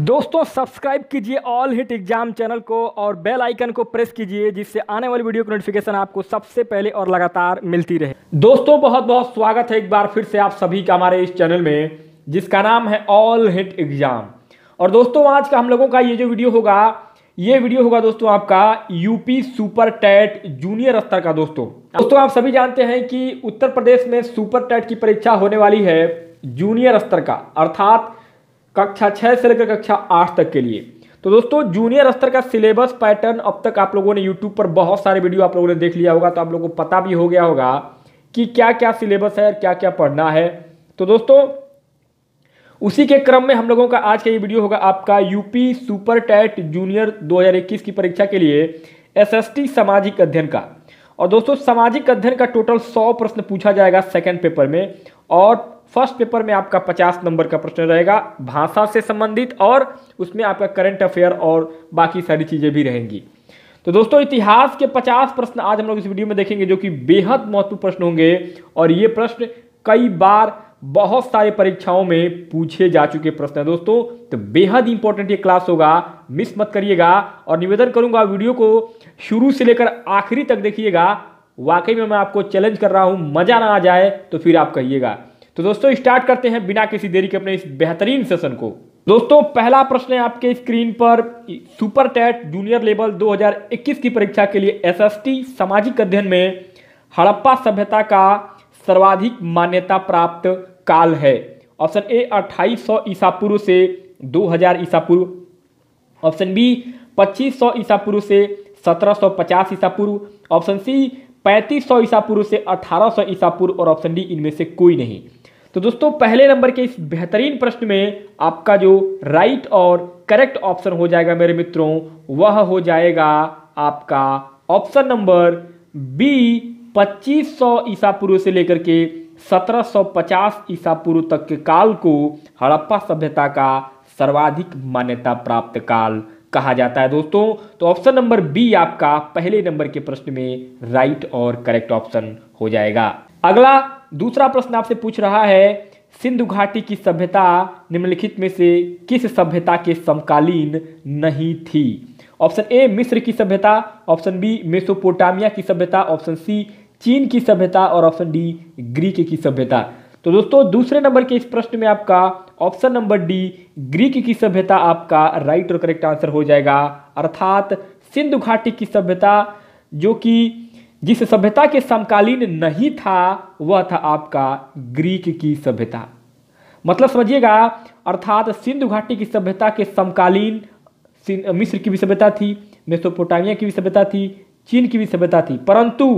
दोस्तों सब्सक्राइब कीजिए all hit exam channel को और बेल आइकन को प्रेस कीजिए जिससे आने वाली वीडियो की नोटिफिकेशन आपको सबसे पहले और लगातार मिलती रहे। दोस्तों बहुत बहुत स्वागत है एक बार फिर से आप सभी का हमारे इस चैनल में जिसका नाम है ऑल हिट एग्जाम। और दोस्तों आज का हम लोगों का ये जो वीडियो होगा दोस्तों आपका यूपी सुपर टैट जूनियर स्तर का। दोस्तों आप सभी जानते हैं कि उत्तर प्रदेश में सुपर टैट की परीक्षा होने वाली है जूनियर स्तर का, अर्थात कक्षा 6 से लेकर कक्षा 8 तक के लिए। तो दोस्तों जूनियर स्तर का सिलेबस पैटर्न अब तक आप लोगों ने यूट्यूब पर बहुत सारे वीडियो आप लोगों ने देख लिया होगा, तो आप लोगों को पता भी हो गया होगा कि क्या क्या सिलेबस है और क्या क्या पढ़ना है। तो दोस्तों उसी के क्रम में हम लोगों का आज का ये वीडियो होगा आपका यूपी सुपर टैट जूनियर 2021 की परीक्षा के लिए एसएसटी सामाजिक अध्ययन का। और दोस्तों सामाजिक अध्ययन का टोटल 100 प्रश्न पूछा जाएगा सेकेंड पेपर में, और फर्स्ट पेपर में आपका 50 नंबर का प्रश्न रहेगा भाषा से संबंधित, और उसमें आपका करंट अफेयर और बाकी सारी चीजें भी रहेंगी। तो दोस्तों इतिहास के 50 प्रश्न आज हम लोग इस वीडियो में देखेंगे जो कि बेहद महत्वपूर्ण प्रश्न होंगे, और ये प्रश्न कई बार बहुत सारी परीक्षाओं में पूछे जा चुके प्रश्न है दोस्तों। तो बेहद इंपॉर्टेंट ये क्लास होगा, मिस मत करिएगा। और निवेदन करूंगा वीडियो को शुरू से लेकर आखिरी तक देखिएगा। वाकई में मैं आपको चैलेंज कर रहा हूं, मजा ना आ जाए तो फिर आप कहिएगा। तो दोस्तों स्टार्ट करते हैं बिना किसी देरी के अपने इस बेहतरीन सेशन को। दोस्तों पहला प्रश्न है आपके स्क्रीन पर, सुपर टैट जूनियर लेवल 2021 की परीक्षा के लिए एसएसटी सामाजिक अध्ययन में हड़प्पा सभ्यता का सर्वाधिक मान्यता प्राप्त काल है। ऑप्शन ए 2800 ईसा पूर्व से 2000 ईसा पूर्व, ऑप्शन बी 2500 ईसा पूर्व से 1750 ईसा पूर्व, ऑप्शन सी 3500 ईसा पूर्व से 1800 ईसा पूर्व, और ऑप्शन डी इनमें से कोई नहीं। तो दोस्तों पहले नंबर के इस बेहतरीन प्रश्न में आपका जो राइट और करेक्ट ऑप्शन हो जाएगा मेरे मित्रों, वह हो जाएगा आपका ऑप्शन नंबर बी 2500 ईसा पूर्व से लेकर के 1750 ईसा पूर्व तक के काल को हड़प्पा सभ्यता का सर्वाधिक मान्यता प्राप्त काल कहा जाता है दोस्तों। तो ऑप्शन नंबर बी आपका पहले नंबर के प्रश्न में राइट और करेक्ट ऑप्शन हो जाएगा। अगला दूसरा प्रश्न आपसे पूछ रहा है, सिंधु घाटी की सभ्यता निम्नलिखित में से किस सभ्यता के समकालीन नहीं थी? ऑप्शन ए मिस्र की सभ्यता, ऑप्शन बी मेसोपोटामिया की सभ्यता, ऑप्शन सी चीन की सभ्यता, और ऑप्शन डी ग्रीक की सभ्यता। तो दोस्तों दूसरे नंबर के इस प्रश्न में आपका ऑप्शन नंबर डी ग्रीक की सभ्यता आपका राइट और करेक्ट आंसर हो जाएगा, अर्थात सिंधु घाटी की सभ्यता जो कि जिस सभ्यता के समकालीन नहीं था वह था आपका ग्रीक की सभ्यता। मतलब समझिएगा, अर्थात सिंधु घाटी की सभ्यता के समकालीन मिस्र की भी सभ्यता थी, मेसोपोटामिया की भी सभ्यता थी, चीन की भी सभ्यता थी, परंतु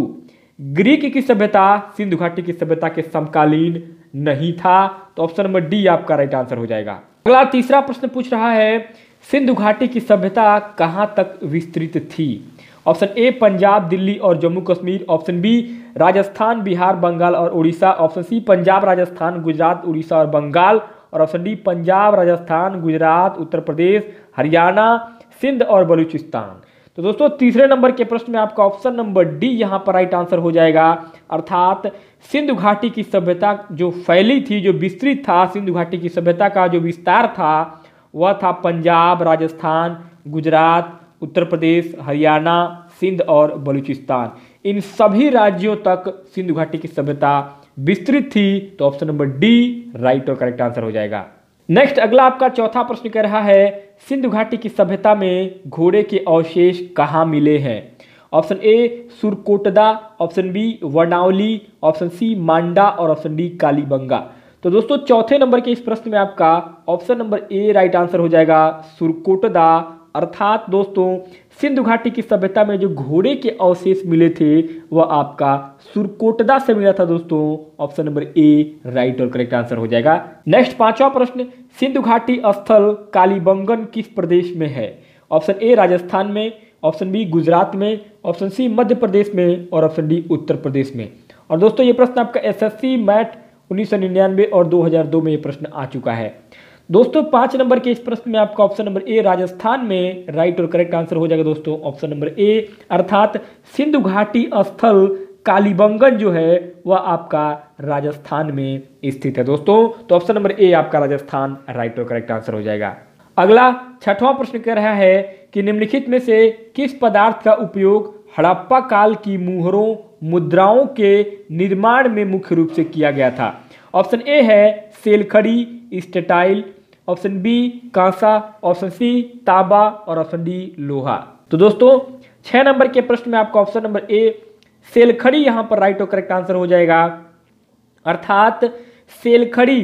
ग्रीक की सभ्यता सिंधु घाटी की सभ्यता के समकालीन नहीं था। तो ऑप्शन नंबर डी आपका राइट आंसर हो जाएगा। अगला तीसरा प्रश्न पूछ रहा है, सिंधु घाटी की सभ्यता कहां तक विस्तृत थी? ऑप्शन ए पंजाब, दिल्ली और जम्मू कश्मीर, ऑप्शन बी राजस्थान, बिहार, बंगाल और उड़ीसा, ऑप्शन सी पंजाब, राजस्थान, गुजरात, उड़ीसा और बंगाल, और ऑप्शन डी पंजाब, राजस्थान, गुजरात, उत्तर प्रदेश, हरियाणा, सिंध और बलूचिस्तान। तो दोस्तों तीसरे नंबर के प्रश्न में आपका ऑप्शन नंबर डी यहां पर राइट आंसर हो जाएगा, अर्थात सिंधु घाटी की सभ्यता जो फैली थी, जो विस्तृत था, सिंधु घाटी की सभ्यता का जो विस्तार था वह था पंजाब, राजस्थान, गुजरात, उत्तर प्रदेश, हरियाणा, सिंध और बलूचिस्तान। इन सभी राज्यों तक सिंधु घाटी की सभ्यता विस्तृत थी। तो ऑप्शन नंबर डी राइट और करेक्ट आंसर हो जाएगा। नेक्स्ट अगला आपका चौथा प्रश्न कह रहा है, सिंधु घाटी की सभ्यता में घोड़े के अवशेष कहाँ मिले हैं? Option A Surkotada, option B Varnavali, option C Manda, और ऑप्शन डी कालीबंगा। तो दोस्तों चौथे नंबर के इस प्रश्न में आपका option number A right answer हो जाएगा, सुरकोटदा, अर्थात दोस्तों सिंधु घाटी की सभ्यता में जो घोड़े के अवशेष मिले थे वह आपका सुरकोटदा से मिला था दोस्तों। ऑप्शन नंबर ए राइट और करेक्ट आंसर हो जाएगा। नेक्स्ट पांचवा प्रश्न, सिंधु घाटी स्थल कालीबंगन किस प्रदेश में है? ऑप्शन ए राजस्थान में, ऑप्शन बी गुजरात में, ऑप्शन सी मध्य प्रदेश में, और ऑप्शन डी उत्तर प्रदेश में। और दोस्तों ये प्रश्न आपका एसएससी मैट 1999 और 2002 में ये प्रश्न आ चुका है। दोस्तों 5 नंबर के इस प्रश्न में आपका ऑप्शन नंबर ए राजस्थान में राइट और करेक्ट आंसर हो जाएगा दोस्तों, ऑप्शन नंबर ए, अर्थात सिंधु घाटी स्थल कालीबंगन जो है वह आपका राजस्थान में स्थित है दोस्तों। तो ऑप्शन नंबर ए आपका राजस्थान राइट और करेक्ट आंसर हो जाएगा। अगला छठवां प्रश्न कह रहा है कि निम्नलिखित में से किस पदार्थ का उपयोग हड़प्पा काल की मुहरों मुद्राओं के निर्माण में मुख्य रूप से किया गया था। ऑप्शन ए है सेलखड़ी स्टेटाइल, ऑप्शन बी कांसा, ऑप्शन सी तांबा और ऑप्शन डी लोहा। तो दोस्तों 6 नंबर के प्रश्न में आपका ऑप्शन नंबर ए सेलखड़ी यहां पर राइट और करेक्ट आंसर हो जाएगा। अर्थात सेलखड़ी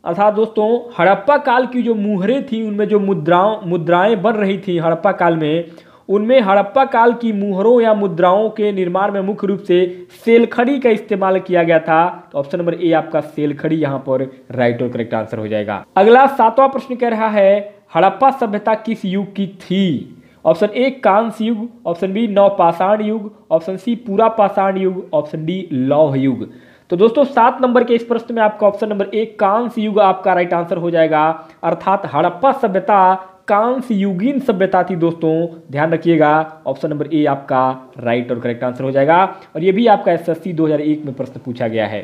अर्थात दोस्तों हड़प्पा काल की जो मुहरें थी उनमें जो मुद्राएं बन रही थी हड़प्पा काल में, उनमें हड़प्पा काल की मुहरों या मुद्राओं के निर्माण में मुख्य रूप से सेलखड़ी का इस्तेमाल किया गया था। तो ऑप्शन नंबर ए आपका सेलखड़ी यहां पर राइट और करेक्ट आंसर हो जाएगा। अगला 7वां प्रश्न कह रहा है हड़प्पा सभ्यता किस युग की थी। ऑप्शन ए कांस्य युग, ऑप्शन बी नवपाषाण युग, ऑप्शन सी पूरा पाषाण युग, ऑप्शन डी लौह युग। तो दोस्तों 7 नंबर के इस प्रश्न में आपका ऑप्शन नंबर ए कांस्य युग आपका राइट आंसर हो जाएगा। अर्थात हड़प्पा सभ्यता कांस्य युगीन सभ्यता थी दोस्तों, ध्यान रखिएगा। ऑप्शन नंबर ए आपका राइट और करेक्ट आंसर हो जाएगा और ये भी आपका एसएससी 2001 में प्रश्न पूछा गया है।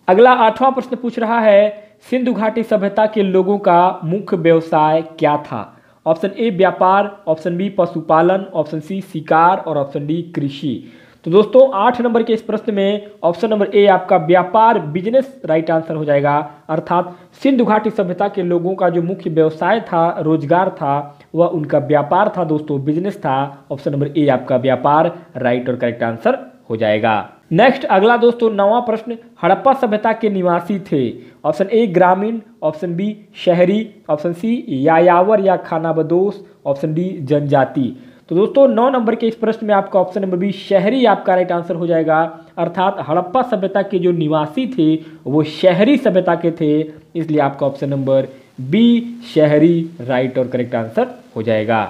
अगला 8वां प्रश्न पूछ रहा है सिंधु घाटी सभ्यता के लोगों का मुख्य व्यवसाय क्या था। ऑप्शन ए व्यापार, ऑप्शन बी पशुपालन, ऑप्शन सी शिकार और ऑप्शन डी कृषि। तो दोस्तों 8 नंबर के इस प्रश्न में ऑप्शन नंबर ए आपका व्यापार बिजनेस राइट आंसर हो जाएगा। अर्थात सिंधु घाटी सभ्यता के लोगों का जो मुख्य व्यवसाय था, रोजगार था, वह उनका व्यापार था दोस्तों, बिजनेस था। ऑप्शन नंबर ए आपका व्यापार राइट और करेक्ट आंसर हो जाएगा। नेक्स्ट अगला दोस्तों 9वां प्रश्न हड़प्पा सभ्यता के निवासी थे। ऑप्शन ए ग्रामीण, ऑप्शन बी शहरी, ऑप्शन सी यायावर या खानाबदोश, ऑप्शन डी जनजाति। तो दोस्तों 9 नंबर के इस प्रश्न में आपका ऑप्शन नंबर बी शहरी आपका राइट आंसर हो जाएगा। अर्थात हड़प्पा सभ्यता के जो निवासी थे वो शहरी सभ्यता के थे, इसलिए आपका ऑप्शन नंबर बी शहरी राइट और करेक्ट आंसर हो जाएगा।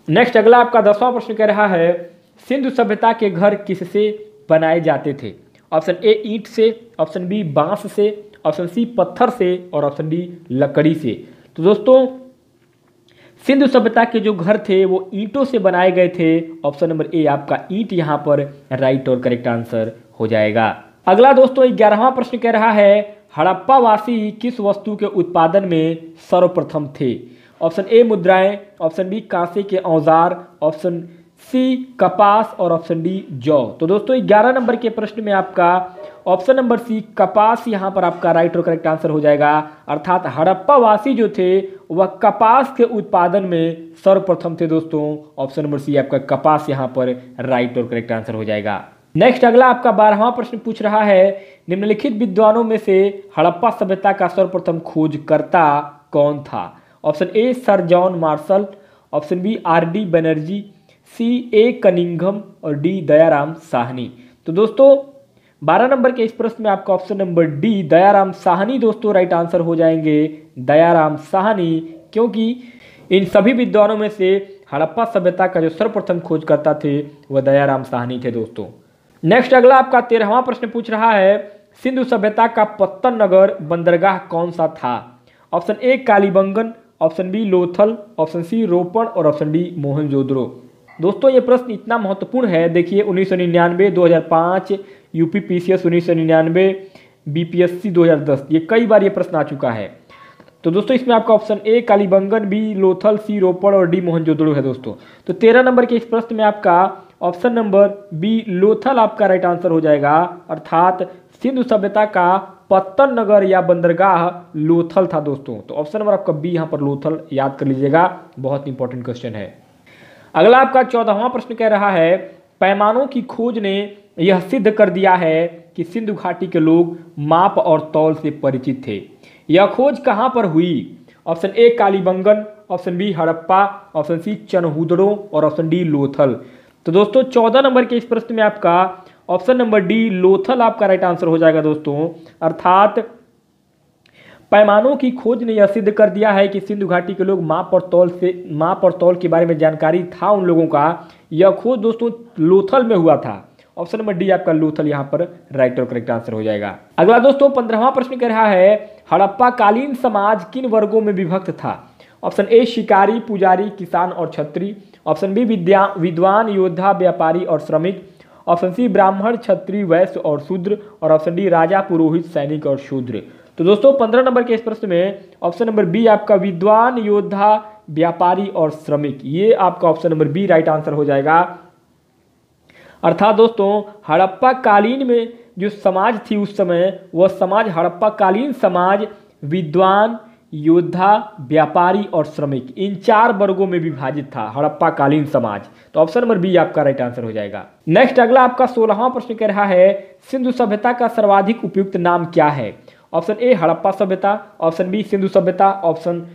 नेक्स्ट अगला आपका 10वां प्रश्न कह रहा है सिंधु सभ्यता के घर किससे बनाए जाते थे। ऑप्शन ए ईंट से, ऑप्शन बी बांस से, ऑप्शन सी पत्थर से और ऑप्शन डी लकड़ी से। तो दोस्तों सिंधु सभ्यता के जो घर थे वो ईंटों से बनाए गए थे। ऑप्शन नंबर ए आपका ईंट यहाँ पर राइट और करेक्ट आंसर हो जाएगा। अगला दोस्तों 11वां प्रश्न कह रहा है हड़प्पा वासी किस वस्तु के उत्पादन में सर्वप्रथम थे। ऑप्शन ए मुद्राएं, ऑप्शन बी कांसे के औजार, ऑप्शन सी कपास और ऑप्शन डी जौ। तो दोस्तों 11 नंबर के प्रश्न में आपका ऑप्शन नंबर सी कपास यहाँ पर आपका राइट और करेक्ट आंसर हो जाएगा। अर्थात हड़प्पा वासी जो थे वह कपास के उत्पादन में सर्वप्रथम थे दोस्तों। ऑप्शन नंबर सी आपका कपास यहाँ पर राइट और करेक्ट आंसर हो जाएगा। नेक्स्ट अगला आपका 12वां प्रश्न पूछ रहा है निम्नलिखित विद्वानों में से हड़प्पा सभ्यता का सर्वप्रथम खोजकर्ता कौन था। Option A sir John Marshall, option B RD. Banerjee, C A Cunningham और डी दयाराम साहनी। तो दोस्तों 12 नंबर के इस प्रश्न में आपका option number D Dayaram Sahni दोस्तों राइट आंसर हो जाएंगे। दयाराम साहनी, क्योंकि इन सभी विद्वानों में से हड़प्पा सभ्यता का जो सर्वप्रथम खोजकर्ता थे वह दयाराम साहनी थे दोस्तों। नेक्स्ट अगला आपका 13वां प्रश्न पूछ रहा है सिंधु सभ्यता का पत्तन नगर बंदरगाह कौन सा था। Option A Kalibangan, option B Lothal, option C Ropar और ऑप्शन डी मोहनजोदड़ो। दोस्तों ये प्रश्न इतना महत्वपूर्ण है, देखिए 1999, 2005, यूपी पीसीएस 1999, बीपीएससी 2010, ये कई बार ये प्रश्न आ चुका है। तो दोस्तों इसमें आपका option A Kalibangan, B Lothal, C Ropar और डी मोहनजोदड़ो है दोस्तों। तो 13 नंबर के इस प्रश्न में आपका ऑप्शन नंबर बी लोथल आपका राइट आंसर हो जाएगा। अर्थात सिंधु सभ्यता का पत्तन नगर या बंदरगाह लोथल था दोस्तों। तो ऑप्शन नंबर आपका बी यहाँ पर लोथल याद कर लीजिएगा, बहुत इंपॉर्टेंट क्वेश्चन है। अगला आपका 14वां प्रश्न कह रहा है पैमानों की खोज ने यह सिद्ध कर दिया है कि सिंधु घाटी के लोग माप और तौल से परिचित थे। यह खोज कहां पर हुई। Option A Kalibangan, option B Harappa, option C Chanhudaro और ऑप्शन डी लोथल। तो दोस्तों 14 नंबर के इस प्रश्न में आपका ऑप्शन नंबर डी लोथल आपका राइट आंसर हो जाएगा दोस्तों। अर्थात पैमानों की खोज ने यह सिद्ध कर दिया है कि सिंधु घाटी के लोग माप और तौल के बारे में जानकारी था उन लोगों का। यह खोज दोस्तों लोथल में हुआ था। ऑप्शन नंबर डी आपका लोथल यहाँ पर राइट और करेक्ट आंसर हो जाएगा। अगला दोस्तों 15वां प्रश्न कह रहा है हड़प्पा कालीन समाज किन वर्गों में विभक्त था। ऑप्शन ए शिकारी, पुजारी, किसान और छत्री, ऑप्शन बी विद्वान, योद्धा, व्यापारी और श्रमिक, ऑप्शन सी ब्राह्मण, क्षत्रिय, वैश्य और शूद्र और ऑप्शन डी राजा, पुरोहित, सैनिक और शूद्र। तो दोस्तों 15 नंबर के इस प्रश्न में ऑप्शन नंबर बी आपका विद्वान, योद्धा, व्यापारी और श्रमिक। ये आपका option number B right answer हो जाएगा। अर्थात दोस्तों हड़प्पा कालीन में जो समाज थी उस समय, वह समाज हड़प्पा कालीन समाज विद्वान, योद्धा, व्यापारी और श्रमिक, इन 4 वर्गों में विभाजित था हड़प्पा कालीन समाज। तो ऑप्शन नंबर बी आपका राइट आंसर हो जाएगा। नेक्स्ट अगला आपका 16वां प्रश्न कह रहा है सिंधु सभ्यता का सर्वाधिक उपयुक्त नाम क्या है। ऑप्शन ए हड़प्पा सभ्यता, ऑप्शन बी सिंधु सभ्यता, ऑप्शन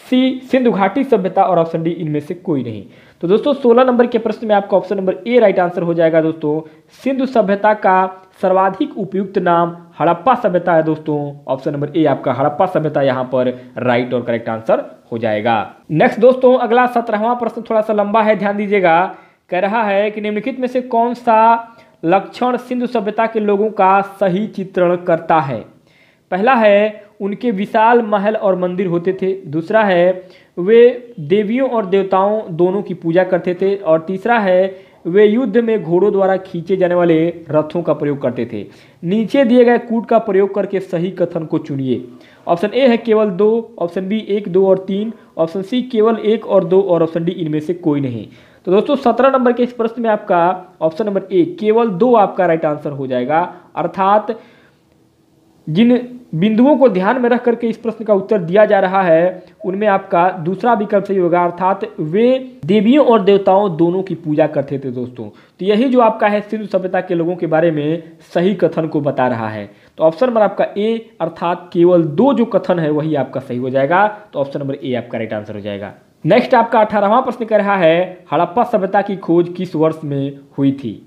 सी सिंधु घाटी सभ्यता और ऑप्शन डी इनमें से कोई नहीं। तो दोस्तों 16 नंबर के प्रश्न में आपका option number A right answer हो जाएगा। दोस्तों सिंधु सभ्यता का सर्वाधिक उपयुक्त नाम हड़प्पा सभ्यता है। दोस्तों ऑप्शन नंबर ए आपका हड़प्पा सभ्यता यहाँ पर राइट और करेक्ट आंसर हो जाएगा। नेक्स्ट दोस्तों अगला 17वां प्रश्न थोड़ा सा लंबा है, ध्यान दीजिएगा। कह रहा है कि निम्नलिखित में से कौन सा लक्षण सिंधु सभ्यता के लोगों का सही चित्रण करता है। पहला है उनके विशाल महल और मंदिर होते थे, दूसरा है वे देवियों और देवताओं दोनों की पूजा करते थे, और तीसरा है वे युद्ध में घोड़ों द्वारा खींचे जाने वाले रथों का प्रयोग करते थे। नीचे दिए गए कूट का प्रयोग करके सही कथन को चुनिए। ऑप्शन ए है केवल 2, ऑप्शन बी 1, 2 और 3, ऑप्शन सी केवल 1 और 2 और ऑप्शन डी इनमें से कोई नहीं। तो दोस्तों 17 नंबर के इस प्रश्न में आपका ऑप्शन नंबर ए केवल 2 आपका राइट आंसर हो जाएगा। अर्थात जिन बिंदुओं को ध्यान में रख करके इस प्रश्न का उत्तर दिया जा रहा है उनमें आपका दूसरा विकल्प सही होगा। अर्थात वे देवियों और देवताओं दोनों की पूजा करते थे। दोस्तों तो यही जो आपका है सिंधु सभ्यता के लोगों के बारे में सही कथन को बता रहा है। तो ऑप्शन नंबर आपका ए अर्थात केवल 2 जो कथन है वही आपका सही हो जाएगा। तो ऑप्शन नंबर ए आपका राइट आंसर हो जाएगा। नेक्स्ट आपका 18वां प्रश्न कह रहा है हड़प्पा सभ्यता की खोज किस वर्ष में हुई थी।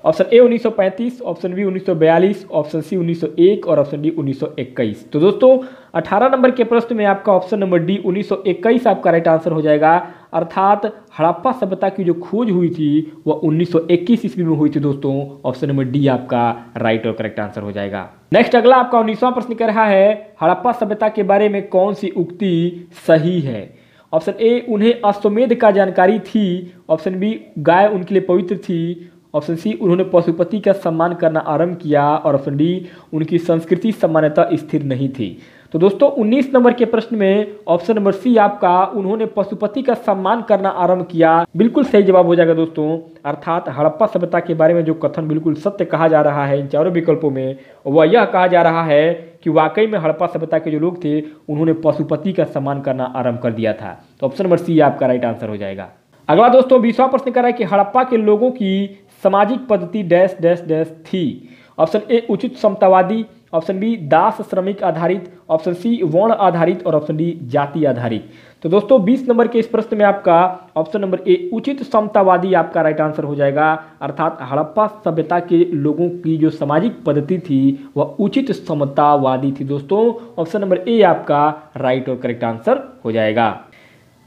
Option A 1935, option B 1942, option C 1901 और ऑप्शन डी 1921। तो दोस्तों 18 नंबर के प्रश्न में आपका ऑप्शन नंबर डी 1921 आपका राइट आंसर हो जाएगा। अर्थात हड़प्पा सभ्यता की जो खोज हुई थी वह 1921 ईस्वी में हुई थी। दोस्तों ऑप्शन नंबर डी आपका राइट और करेक्ट आंसर हो जाएगा। नेक्स्ट अगला आपका 19वां प्रश्न कह रहा है हड़प्पा सभ्यता के बारे में कौन सी उक्ति सही है। ऑप्शन ए उन्हें अश्वमेध का जानकारी थी, ऑप्शन बी गाय उनके लिए पवित्र थी, ऑप्शन सी उन्होंने पशुपति का सम्मान करना आरंभ किया और ऑप्शन डी उनकी संस्कृति सामान्यतः स्थिर नहीं थी। तो दोस्तों 19 नंबर के प्रश्न में ऑप्शन नंबर सी आपका उन्होंने पशुपति का सम्मान करना आरंभ किया बिल्कुल सही जवाब हो जाएगा। दोस्तों अर्थात हड़प्पा सभ्यता के बारे में जो कथन बिल्कुल सत्य कहा जा रहा है इन चारों विकल्पों में वह यह कहा जा रहा है कि वाकई में हड़प्पा सभ्यता के जो लोग थे उन्होंने पशुपति का सम्मान करना आरंभ कर दिया था। तो ऑप्शन नंबर सी आपका राइट आंसर हो जाएगा। अगला दोस्तों 20वां प्रश्न कर रहा है कि हड़प्पा के लोगों की सामाजिक पद्धति डैश डैश डैश थी। ऑप्शन ए उचित समतावादी, ऑप्शन बी दास श्रमिक आधारित, ऑप्शन सी वर्ण आधारित और ऑप्शन डी जाति आधारित। तो दोस्तों 20 नंबर के इस प्रश्न में आपका ऑप्शन नंबर ए उचित समतावादी आपका राइट आंसर हो जाएगा। अर्थात हड़प्पा सभ्यता के लोगों की जो सामाजिक पद्धति थी वह उचित समतावादी थी। दोस्तों ऑप्शन नंबर ए आपका राइट और करेक्ट आंसर हो जाएगा।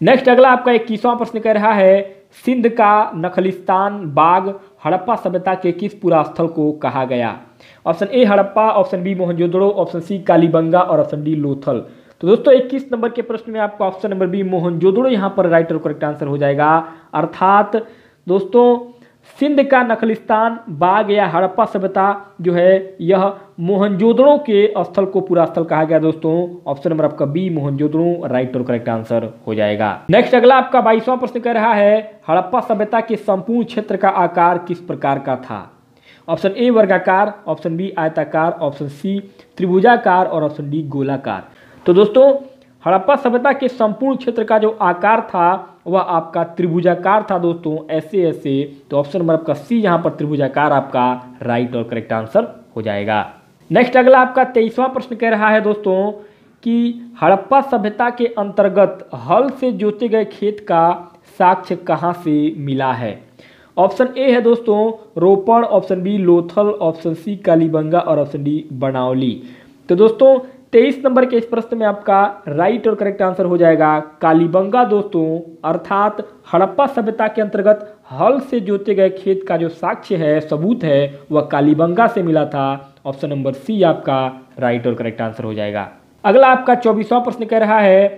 नेक्स्ट अगला आपका 21वां प्रश्न कह रहा है सिंध का नखलिस्तान बाग हड़प्पा सभ्यता के किस पुरा स्थल को कहा गया। Option A Harappa, option B Mohenjodaro, option C Kalibanga और ऑप्शन डी लोथल। तो दोस्तों 21 नंबर के प्रश्न में आपका ऑप्शन नंबर बी मोहनजोदड़ो यहाँ पर राइट और करेक्ट आंसर हो जाएगा। अर्थात दोस्तों सिंध का नखलिस्तान बाग या हड़प्पा सभ्यता जो है यह मोहनजोदड़ो के स्थल को पूरा स्थल कहा गया। दोस्तों ऑप्शन नंबर आपका बी मोहनजोदड़ो राइट और करेक्ट आंसर हो जाएगा। नेक्स्ट अगला आपका 22वां प्रश्न कह रहा है हड़प्पा सभ्यता के संपूर्ण क्षेत्र का आकार किस प्रकार का था। ऑप्शन ए वर्गाकार, ऑप्शन बी आयताकार, ऑप्शन सी त्रिभुजाकार और ऑप्शन डी गोलाकार। तो दोस्तों हड़प्पा सभ्यता के संपूर्ण क्षेत्र का जो आकार था वह आपका त्रिभुजाकार था। दोस्तों ऐसे तो ऑप्शन नंबर आपका सी यहाँ पर त्रिभुजाकार आपका राइट और करेक्ट आंसर हो जाएगा। नेक्स्ट अगला आपका 23वां प्रश्न कह रहा है दोस्तों कि हड़प्पा सभ्यता के अंतर्गत हल से जोते गए खेत का साक्ष्य कहाँ से मिला है। ऑप्शन ए है दोस्तों Ropar, option B Lothal, option C Kalibanga और ऑप्शन डी बनावली। तो दोस्तों 23 नंबर के इस प्रश्न में आपका राइट और करेक्ट आंसर हो जाएगा कालीबंगा। दोस्तों अर्थात हड़प्पा सभ्यता के अंतर्गत हल से जोते गए खेत का जो साक्ष्य है सबूत है वह कालीबंगा से मिला था। ऑप्शन नंबर सी आपका राइट और करेक्ट आंसर हो जाएगा। अगला आपका 24वां प्रश्न कह रहा है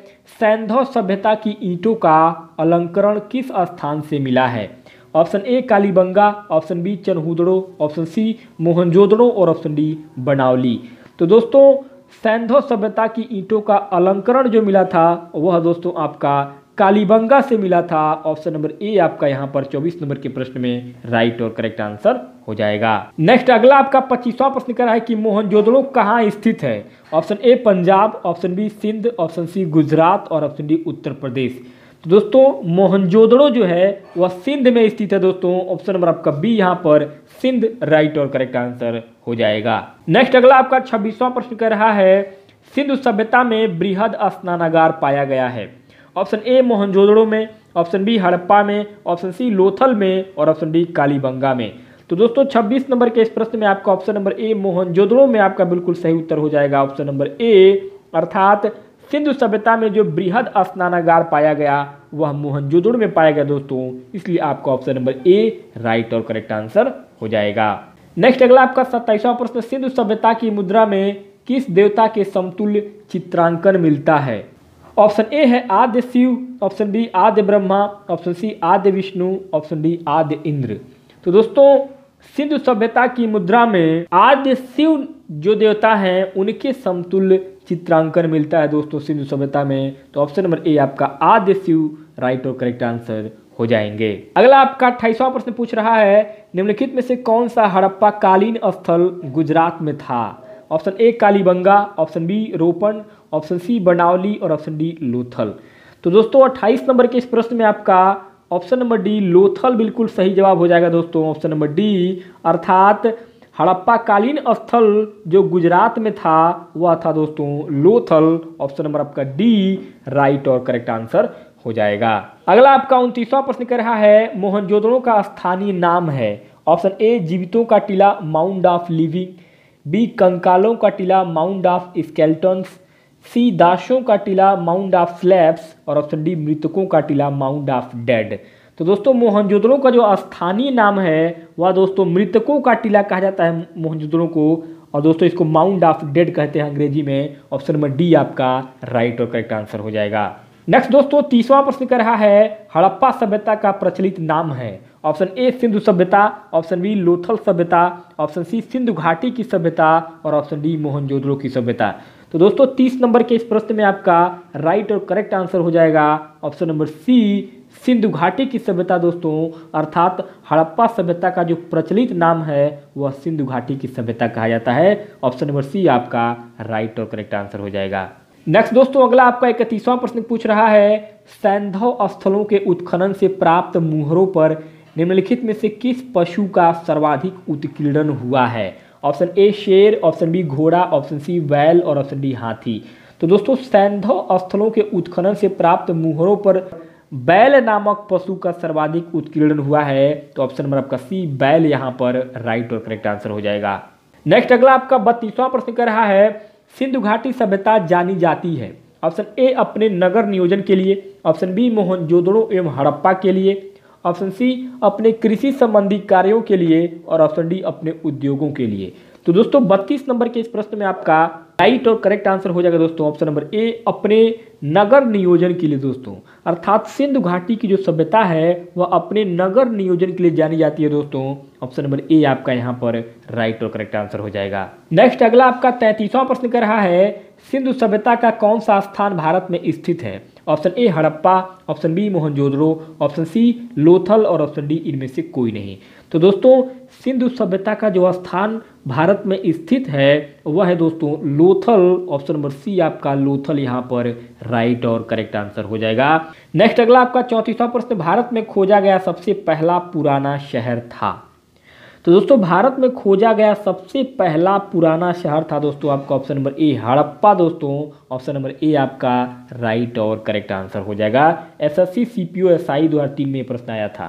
सैंधव सभ्यता की ईंटों का अलंकरण किस स्थान से मिला है। Option A Kalibanga, option B Chanhudaro, option C Mohenjodaro और ऑप्शन डी बनावली। तो दोस्तों सैंधव सभ्यता की ईंटों का अलंकरण जो मिला था वह दोस्तों आपका कालीबंगा से मिला था। ऑप्शन नंबर ए आपका यहाँ पर 24 नंबर के प्रश्न में राइट और करेक्ट आंसर हो जाएगा। नेक्स्ट अगला आपका 25वां प्रश्न कर रहा है कि मोहनजोदड़ो कहाँ स्थित है। Option A Punjab, option B Sindh, option C Gujarat और ऑप्शन डी उत्तर प्रदेश। तो दोस्तों मोहनजोदड़ो जो है वह सिंध में स्थित है दोस्तों। ऑप्शन नंबर आपका बी यहाँ पर सिंध राइट और करेक्ट आंसर हो जाएगा। नेक्स्ट अगला आपका 26वां प्रश्न कर रहा है सिंधु सभ्यता में बृहद स्नानागार पाया गया है। ऑप्शन ए मोहनजोदड़ो में, ऑप्शन बी हड़प्पा में, ऑप्शन सी लोथल में और ऑप्शन डी कालीबंगा में। तो दोस्तों 26 नंबर के इस प्रश्न में आपका ऑप्शन नंबर ए मोहनजोदड़ो में आपका बिल्कुल सही उत्तर हो जाएगा। ऑप्शन नंबर ए अर्थात सिंधु सभ्यता में जो बृहद स्नानागार पाया गया वह मोहनजोदड़ो में पाया गया दोस्तों, इसलिए आपका ऑप्शन नंबर ए राइट और करेक्ट आंसर हो जाएगा। नेक्स्ट अगला आपका 27वां प्रश्न सिंधु सभ्यता की मुद्रा में किस देवता के समतुल्य चित्रांकन मिलता है। ऑप्शन ए है आद्य शिव, ऑप्शन बी आद्य ब्रह्मा, ऑप्शन सी आद्य विष्णु, ऑप्शन डी आद्य इंद्र। तो दोस्तों सिंधु सभ्यता की मुद्रा में आद्य शिव जो देवता हैं उनके समतुल्य चित्रांकन मिलता है दोस्तों सिंधु सभ्यता में। तो ऑप्शन नंबर ए आपका आद्य शिव राइट और करेक्ट आंसर हो जाएंगे। अगला आपका 28वां प्रश्न पूछ रहा है निम्नलिखित में से कौन सा हड़प्पा कालीन स्थल गुजरात में था। Option A Kalibanga, option B Ropar, option C Banawali और ऑप्शन डी लोथल। तो दोस्तों 28 नंबर के इस प्रश्न में आपका ऑप्शन नंबर डी लोथल बिल्कुल सही जवाब हो जाएगा दोस्तों। ऑप्शन नंबर डी अर्थात हड़प्पा कालीन स्थल जो गुजरात में था वह था दोस्तों लोथल। ऑप्शन नंबर आपका डी राइट और करेक्ट आंसर हो जाएगा। अगला आपका 29वां प्रश्न कर रहा है मोहनजोदड़ो का स्थानीय नाम है। ऑप्शन ए जीवितों का टीला माउंट ऑफ लिविंग, बी कंकालों का टीला माउंट ऑफ स्केल्टन्स, सी दासों का टीला माउंट ऑफ स्लैब्स और ऑप्शन डी मृतकों का टीला माउंट ऑफ डेड। तो दोस्तों मोहनजोदड़ो का जो स्थानीय नाम है वह दोस्तों मृतकों का टीला कहा जाता है मोहनजोदड़ो को, और दोस्तों इसको माउंट ऑफ डेड कहते हैं अंग्रेजी में। ऑप्शन नंबर डी आपका राइट और करेक्ट आंसर हो जाएगा। नेक्स्ट दोस्तों 30वां प्रश्न कर रहा है हड़प्पा सभ्यता का प्रचलित नाम है। ऑप्शन ए सिंधु सभ्यता, ऑप्शन बी लोथल सभ्यता, ऑप्शन सी सिंधु घाटी की सभ्यता और ऑप्शन डी मोहनजोदड़ो की सभ्यता। तो दोस्तों 30 नंबर के इस प्रश्न में आपका राइट और करेक्ट आंसर हो जाएगा ऑप्शन नंबर सी सिंधु घाटी की सभ्यता दोस्तों, अर्थात हड़प्पा सभ्यता का जो प्रचलित नाम है वह सिंधु घाटी की सभ्यता कहा जाता है। ऑप्शन नंबर सी आपका राइट और करेक्ट आंसर हो जाएगा। नेक्स्ट दोस्तों अगला आपका 31वां प्रश्न पूछ रहा है सैंधव स्थलों के उत्खनन से प्राप्त मुहरों पर निम्नलिखित में से किस पशु का सर्वाधिक उत्कीर्णन हुआ है। ऑप्शन ए शेर, ऑप्शन बी घोड़ा, ऑप्शन सी बैल और ऑप्शन डी हाथी। तो दोस्तों सैंधव स्थलों के उत्खनन से प्राप्त मुहरों पर बैल नामक पशु का सर्वाधिक उत्कीर्णन हुआ है। तो ऑप्शन नंबर आपका सी बैल यहाँ पर राइट और करेक्ट आंसर हो जाएगा। नेक्स्ट अगला आपका 32वां प्रश्न कर रहा है सिंधु घाटी सभ्यता जानी जाती है। ऑप्शन ए अपने नगर नियोजन के लिए, ऑप्शन बी मोहनजोदड़ो एवं हड़प्पा के लिए, ऑप्शन सी अपने कृषि संबंधी कार्यों के लिए और ऑप्शन डी अपने उद्योगों के लिए। तो दोस्तों 32 नंबर के इस प्रश्न में आपका राइट और करेक्ट आंसर हो जाएगा दोस्तों ऑप्शन नंबर ए अपने नगर नियोजन के लिए दोस्तों, अर्थात सिंधु घाटी की जो सभ्यता है वह अपने नगर नियोजन के लिए जानी जाती है दोस्तों। ऑप्शन नंबर ए आपका यहाँ पर राइट और करेक्ट आंसर हो जाएगा। नेक्स्ट अगला आपका 33वां प्रश्न कर रहा है सिंधु सभ्यता का कौन सा स्थान भारत में स्थित है। Option A Harappa, option B Mohenjodaro, option C Lothal और ऑप्शन डी इनमें से कोई नहीं। तो दोस्तों सिंधु सभ्यता का जो स्थान भारत में स्थित है वह है दोस्तों लोथल। ऑप्शन नंबर सी आपका लोथल यहाँ पर राइट और करेक्ट आंसर हो जाएगा। नेक्स्ट अगला आपका 34वां प्रश्न भारत में खोजा गया सबसे पहला पुराना शहर था। तो दोस्तों भारत में खोजा गया सबसे पहला पुराना शहर था दोस्तों आपका ऑप्शन नंबर ए हड़प्पा दोस्तों। ऑप्शन नंबर ए आपका राइट और करेक्ट आंसर हो जाएगा। एसएससी सीपीओ एसआई 2003 में प्रश्न आया था।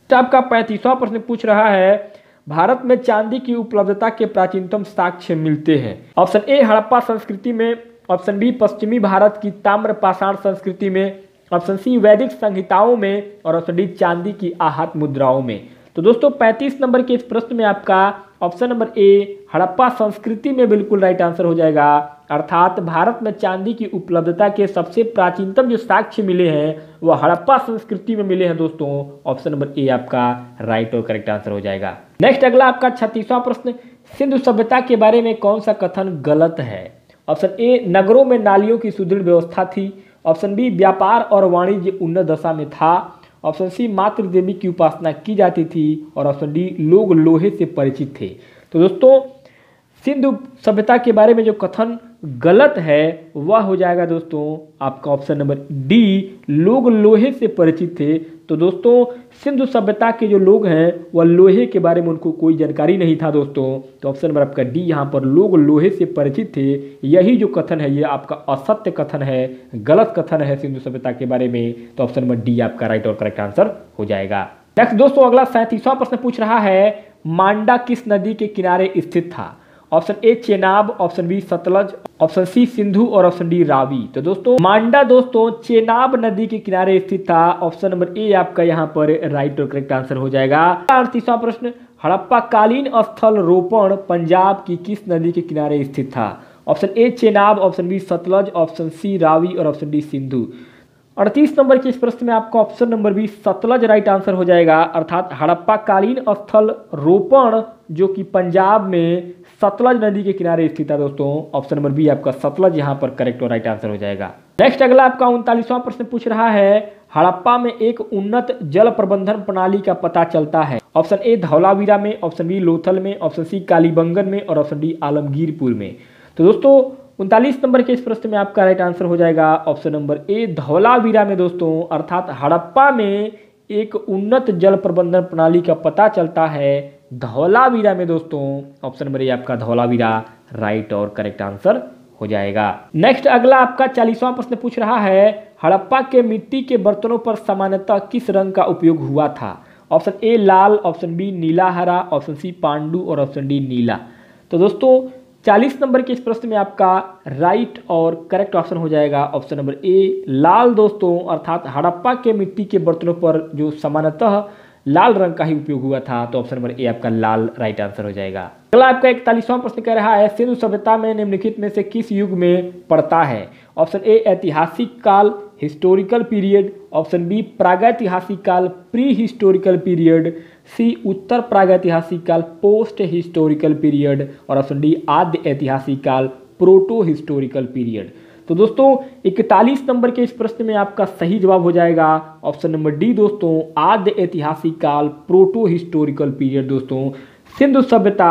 तो आपका 35वां प्रश्न पूछ रहा है भारत में चांदी की उपलब्धता के प्राचीनतम साक्ष्य मिलते हैं। ऑप्शन ए हड़प्पा संस्कृति में, ऑप्शन बी पश्चिमी भारत की ताम्र पाषाण संस्कृति में, ऑप्शन सी वैदिक संहिताओं में और ऑप्शन डी चांदी की आहत मुद्राओं में। तो दोस्तों 35 नंबर के इस प्रश्न में आपका ऑप्शन नंबर ए हड़प्पा संस्कृति में बिल्कुल राइट आंसर हो जाएगा, अर्थात भारत में चांदी की उपलब्धता के सबसे प्राचीनतम जो साक्ष्य मिले हैं वह हड़प्पा संस्कृति में मिले हैं दोस्तों। ऑप्शन नंबर ए आपका राइट और करेक्ट आंसर हो जाएगा। नेक्स्ट अगला आपका 36वां प्रश्न सिंधु सभ्यता के बारे में कौन सा कथन गलत है। ऑप्शन ए नगरों में नालियों की सुदृढ़ व्यवस्था थी, ऑप्शन बी व्यापार और वाणिज्य उन्नत दशा में था। ऑप्शन सी मातृ देवी की उपासना की जाती थी। और ऑप्शन डी लोग लोहे से परिचित थे। तो दोस्तों सिंधु सभ्यता के बारे में जो कथन गलत है वह हो जाएगा दोस्तों आपका ऑप्शन नंबर डी, लोग लोहे से परिचित थे। तो दोस्तों सिंधु सभ्यता के जो लोग हैं वह लोहे के बारे में उनको कोई जानकारी नहीं था दोस्तों। तो ऑप्शन नंबर आपका डी यहाँ पर लोग लोहे से परिचित थे, यही जो कथन है ये आपका असत्य कथन है, गलत कथन है सिंधु सभ्यता के बारे में। तो ऑप्शन नंबर डी आपका राइट और करेक्ट आंसर हो जाएगा। नेक्स्ट दोस्तों अगला 37वां प्रश्न पूछ रहा है मांडा किस नदी के किनारे स्थित था। Option A Chenab, option B Sutlej, option C Sindhu और ऑप्शन डी रावी। तो दोस्तों मांडा दोस्तों चेनाब नदी के किनारे स्थित था। ऑप्शन नंबर ए आपका यहाँ पर राइट और करेक्ट आंसर हो जाएगा। 38वां प्रश्न हड़प्पा कालीन स्थल रोपण पंजाब की किस नदी के किनारे स्थित था। Option A Chenab, option B Sutlej, option C Ravi और ऑप्शन डी सिंधु। 38 नंबर के इस प्रश्न में आपका option number B Sutlej right answer हो जाएगा। अर्थात हड़प्पा कालीन स्थल रोपण जो कि पंजाब में सतलज नदी के किनारे स्थित है दोस्तों। ऑप्शन नंबर बी आपका सतलज यहाँ पर करेक्ट और राइट आंसर हो जाएगा। नेक्स्ट अगला आपका 39वां प्रश्न पूछ रहा है हड़प्पा में एक उन्नत जल प्रबंधन प्रणाली का पता चलता है। ऑप्शन ए धौलावीरा में, ऑप्शन बी लोथल में, ऑप्शन सी कालीबंगन में और ऑप्शन डी आलमगीरपुर में। तो दोस्तों 39 नंबर के इस प्रश्न में आपका राइट आंसर हो जाएगा ऑप्शन नंबर ए धौलावीरा में दोस्तों। अर्थात हड़प्पा में एक उन्नत जल प्रबंधन प्रणाली का पता चलता है धौलावीरा में दोस्तों। ऑप्शन नंबर ए आपका धौलावीरा राइट और करेक्ट आंसर हो जाएगा। नेक्स्ट अगला आपका 40वां प्रश्न पूछ रहा है हड़प्पा के मिट्टी के बर्तनों पर सामान्यतः किस रंग का उपयोग हुआ था। ऑप्शन ए लाल, ऑप्शन बी नीला हरा, ऑप्शन सी पांडु और ऑप्शन डी नीला। तो दोस्तों 40 नंबर के इस प्रश्न में आपका राइट और करेक्ट ऑप्शन हो जाएगा ऑप्शन नंबर ए लाल दोस्तों। अर्थात हड़प्पा के मिट्टी के बर्तनों पर जो सामान्यतः लाल रंग का ही उपयोग हुआ था। तो ऑप्शन नंबर ए आपका लाल राइट आंसर हो जाएगा। अगला आपका 41वां प्रश्न कह रहा है सिंधु सभ्यता में निम्नलिखित में से किस युग में पड़ता है। ऑप्शन ए ऐतिहासिक काल हिस्टोरिकल पीरियड, ऑप्शन बी प्रागैतिहासिक काल प्री हिस्टोरिकल पीरियड, सी उत्तर प्रागैतिहासिक काल पोस्ट हिस्टोरिकल पीरियड और ऑप्शन डी आद्य ऐतिहासिक काल प्रोटो हिस्टोरिकल पीरियड। तो दोस्तों 41 नंबर के इस प्रश्न में आपका सही जवाब हो जाएगा ऑप्शन नंबर डी दोस्तों आद्य ऐतिहासिक काल प्रोटो हिस्टोरिकल पीरियड। दोस्तों सिंधु सभ्यता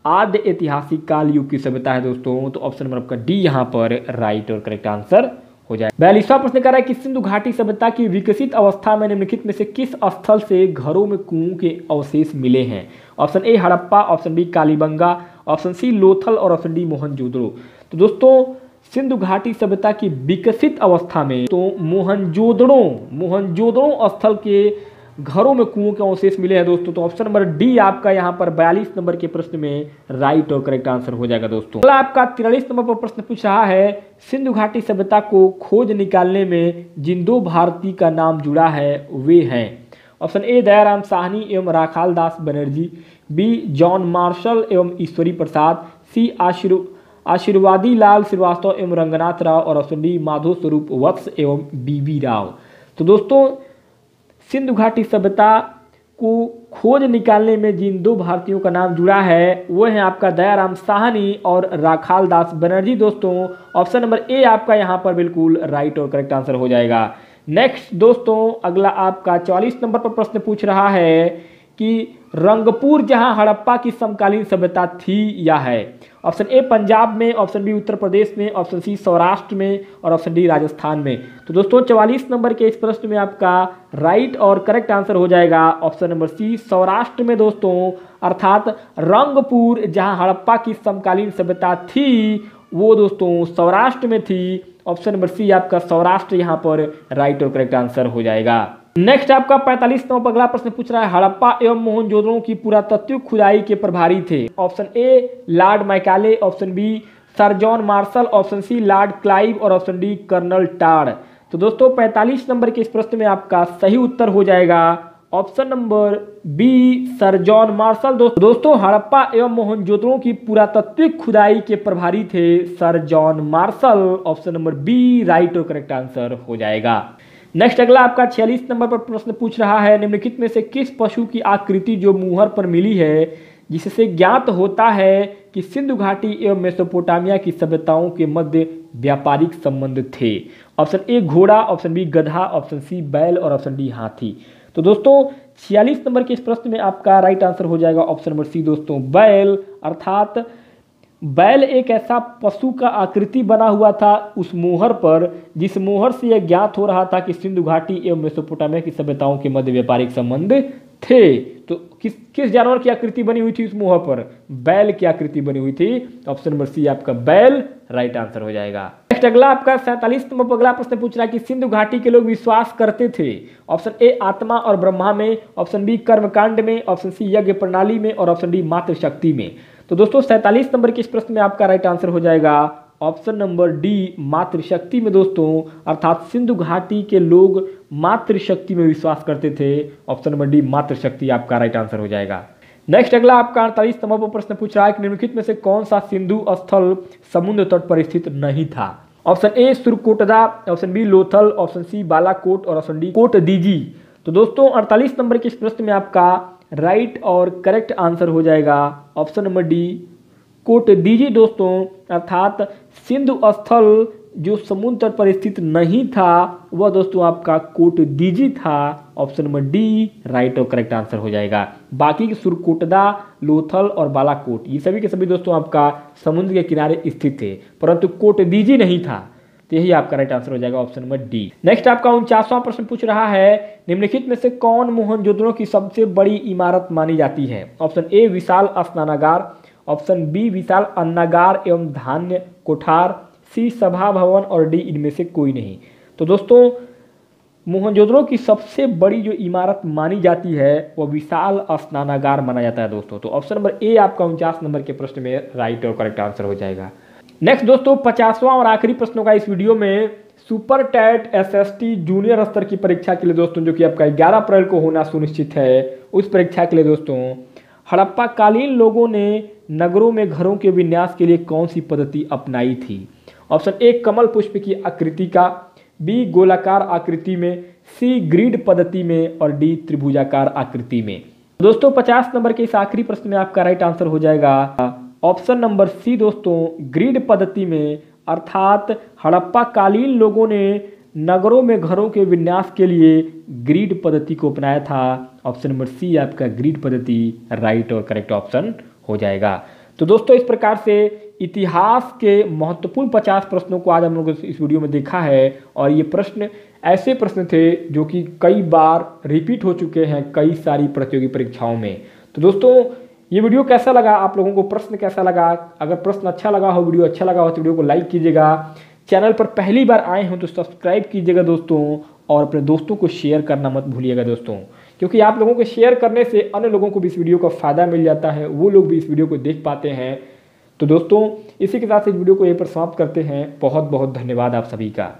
आद्य ऐतिहासिक काल युग की सभ्यता है दोस्तों। तो ऑप्शन नंबर आपका डी यहाँ पर राइट और करेक्ट आंसर हो जाए। 42वां प्रश्न कह रहा है कि सिंधु घाटी सभ्यता की विकसित अवस्था में निम्नलिखित में से किस स्थल से घरों में कुओं के अवशेष मिले हैं। Option A Harappa, option B Kalibanga, option C Lothal और ऑप्शन डी मोहनजोदड़ो। तो दोस्तों सिंधु घाटी सभ्यता की विकसित अवस्था में तो मोहनजोदड़ो स्थल के घरों में कुओं के अवशेष मिले हैं दोस्तों। तो ऑप्शन नंबर डी आपका यहाँ पर 42 नंबर के प्रश्न में राइट और करेक्ट आंसर हो जाएगा दोस्तों। अगला आपका 43 नंबर पर प्रश्न पूछ रहा है सिंधु घाटी सभ्यता को खोज निकालने में जिन दो भारतीय का नाम जुड़ा है वे हैं। ऑप्शन ए दयाराम साहनी एवं राखाल दास बनर्जी, बी जॉन मार्शल एवं ईश्वरी प्रसाद, सी आशीर्वादी लाल श्रीवास्तव एवं रंगनाथ राव और ऑप्शन डी माधव स्वरूप वत्स एवं बीबी राव। तो दोस्तों सिंधु घाटी सभ्यता को खोज निकालने में जिन दो भारतीयों का नाम जुड़ा है वो है आपका दयाराम साहनी और राखाल दास बनर्जी। दोस्तों ऑप्शन नंबर ए आपका यहाँ पर बिल्कुल राइट और करेक्ट आंसर हो जाएगा। नेक्स्ट दोस्तों अगला आपका 44 नंबर पर प्रश्न पूछ रहा है कि रंगपुर जहां हड़प्पा की समकालीन सभ्यता थी या है। ऑप्शन ए पंजाब में, ऑप्शन बी उत्तर प्रदेश में, ऑप्शन सी सौराष्ट्र में और ऑप्शन डी राजस्थान में। तो दोस्तों 44 नंबर के इस प्रश्न में आपका राइट और करेक्ट आंसर हो जाएगा ऑप्शन नंबर सी सौराष्ट्र में दोस्तों। अर्थात रंगपुर जहां हड़प्पा की समकालीन सभ्यता थी वो दोस्तों सौराष्ट्र में थी। ऑप्शन नंबर सी आपका सौराष्ट्र यहाँ पर राइट और करेक्ट आंसर हो जाएगा। नेक्स्ट आपका 45 नंबर पर अगला प्रश्न पूछ रहा है हड़प्पा एवं मोहनजोदड़ो की पुरातत्व खुदाई के प्रभारी थे। Option A lord Macaulay, option B sir John Marshall, option C lord Clive और ऑप्शन डी कर्नल टाड। तो दोस्तों 45 नंबर के इस प्रश्न में आपका सही उत्तर हो जाएगा option number B sir John Marshall. दोस्तों हड़प्पा एवं मोहनजोदड़ो की पुरातत्विक खुदाई के प्रभारी थे sir John Marshall. Option number B right और करेक्ट आंसर हो जाएगा। नेक्स्ट अगला आपका 46 नंबर पर प्रश्न पूछ रहा है निम्नलिखित में से किस पशु की आकृति जो मुहर पर मिली है जिससे ज्ञात होता है कि सिंधु घाटी एवं मेसोपोटामिया की सभ्यताओं के मध्य व्यापारिक संबंध थे? ऑप्शन ए घोड़ा, ऑप्शन बी गधा, ऑप्शन सी बैल और ऑप्शन डी हाथी। तो दोस्तों 46 नंबर के इस प्रश्न में आपका राइट आंसर हो जाएगा ऑप्शन नंबर सी दोस्तों बैल। अर्थात बैल एक ऐसा पशु का आकृति बना हुआ था उस मोहर पर, जिस मोहर से यह ज्ञात हो रहा था कि सिंधु घाटी एवं मेसोपोटामिया की सभ्यताओं के मध्य व्यापारिक संबंध थे। तो किस जानवर की आकृति बनी हुई थी उस मोहर पर? बैल की आकृति बनी हुई थी। ऑप्शन नंबर सी आपका बैल राइट आंसर हो जाएगा। नेक्स्ट अगला आपका 47 नंबर पर अगला प्रश्न पूछ रहा है कि सिंधु घाटी के लोग विश्वास करते थे। ऑप्शन ए आत्मा और ब्रह्मा में, ऑप्शन बी कर्मकांड में, ऑप्शन सी यज्ञ प्रणाली में और ऑप्शन डी मातृशक्ति में। तो दोस्तों 47 नंबर के इस प्रश्न में आपका राइट आंसर हो जाएगा ऑप्शन नंबर डी मातृशक्ति में दोस्तों। अर्थात सिंधु घाटी के लोग मातृशक्ति में विश्वास करते थे। ऑप्शन नंबर डी मातृशक्ति आपका राइट आंसर हो जाएगा। नेक्स्ट अगला आपका 48 नंबर पर प्रश्न पूछ रहा है कि निम्नलिखित में से कौन सा सिंधु स्थल समुद्र तट पर स्थित नहीं था? Option A Surkotada, option B Lothal, option C Balakot और ऑप्शन डी कोटदीजी। तो दोस्तों 48 नंबर के इस प्रश्न में आपका राइट और करेक्ट आंसर हो जाएगा ऑप्शन नंबर डी कोटदीजी दोस्तों। अर्थात सिंधु स्थल जो समुद्र तट पर स्थित नहीं था वह दोस्तों आपका कोटदीजी था। ऑप्शन नंबर डी राइट और करेक्ट आंसर हो जाएगा। बाकी के सुरकोटदा, लोथल और बालाकोट ये सभी के सभी दोस्तों आपका समुद्र के किनारे स्थित थे, परंतु कोटदीजी नहीं था। तो यही आपका राइट आंसर हो जाएगा ऑप्शन नंबर डी। नेक्स्ट आपका 49वां प्रश्न पूछ रहा है निम्नलिखित में से कौन मोहनजोदड़ो की सबसे बड़ी इमारत मानी जाती है? ऑप्शन ए विशाल स्नानागार, ऑप्शन बी विशाल अन्नागार एवं धान्य कोठार, सी सभा भवन और डी इनमें से कोई नहीं। तो दोस्तों मोहनजोदड़ो की सबसे बड़ी जो इमारत मानी जाती है वह विशाल स्नानागार माना जाता है दोस्तों। तो ऑप्शन नंबर ए आपका 49 नंबर के प्रश्न में राइट और करेक्ट आंसर हो जाएगा। नेक्स्ट दोस्तों 50वां और आखिरी प्रश्नों का इस वीडियो में सुपर टैट एसएसटी जूनियर स्तर की परीक्षा के लिए दोस्तों जो कि आपका 11 अप्रैल को होना सुनिश्चित है, उस परीक्षा के लिए दोस्तों हड़प्पा कालीन लोगों ने नगरों में घरों के विन्यास के लिए कौन सी पद्धति अपनाई थी? ऑप्शन ए कमल पुष्प की आकृति का, बी गोलाकार आकृति में, सी ग्रिड पद्धति में और डी त्रिभुजाकार आकृति में। दोस्तों 50 नंबर के इस आखिरी प्रश्न में आपका राइट आंसर हो जाएगा ऑप्शन नंबर सी दोस्तों ग्रिड पद्धति में। अर्थात हड़प्पा कालीन लोगों ने नगरों में घरों के विन्यास के लिए ग्रिड पद्धति को अपनाया था। ऑप्शन नंबर सी आपका ग्रिड पद्धति राइट और करेक्ट ऑप्शन हो जाएगा। तो दोस्तों इस प्रकार से इतिहास के महत्वपूर्ण 50 प्रश्नों को आज हम लोग इस वीडियो में देखा है और ये प्रश्न ऐसे प्रश्न थे जो कि कई बार रिपीट हो चुके हैं कई सारी प्रतियोगी परीक्षाओं में। तो दोस्तों ये वीडियो कैसा लगा आप लोगों को, प्रश्न कैसा लगा? अगर प्रश्न अच्छा लगा हो, वीडियो अच्छा लगा हो तो वीडियो को लाइक कीजिएगा। चैनल पर पहली बार आए हो तो सब्सक्राइब कीजिएगा दोस्तों और अपने दोस्तों को शेयर करना मत भूलिएगा दोस्तों, क्योंकि आप लोगों को शेयर करने से अन्य लोगों को भी इस वीडियो का फ़ायदा मिल जाता है, वो लोग भी इस वीडियो को देख पाते हैं। तो दोस्तों इसी के साथ इस वीडियो को यहीं पर समाप्त करते हैं। बहुत बहुत धन्यवाद आप सभी का।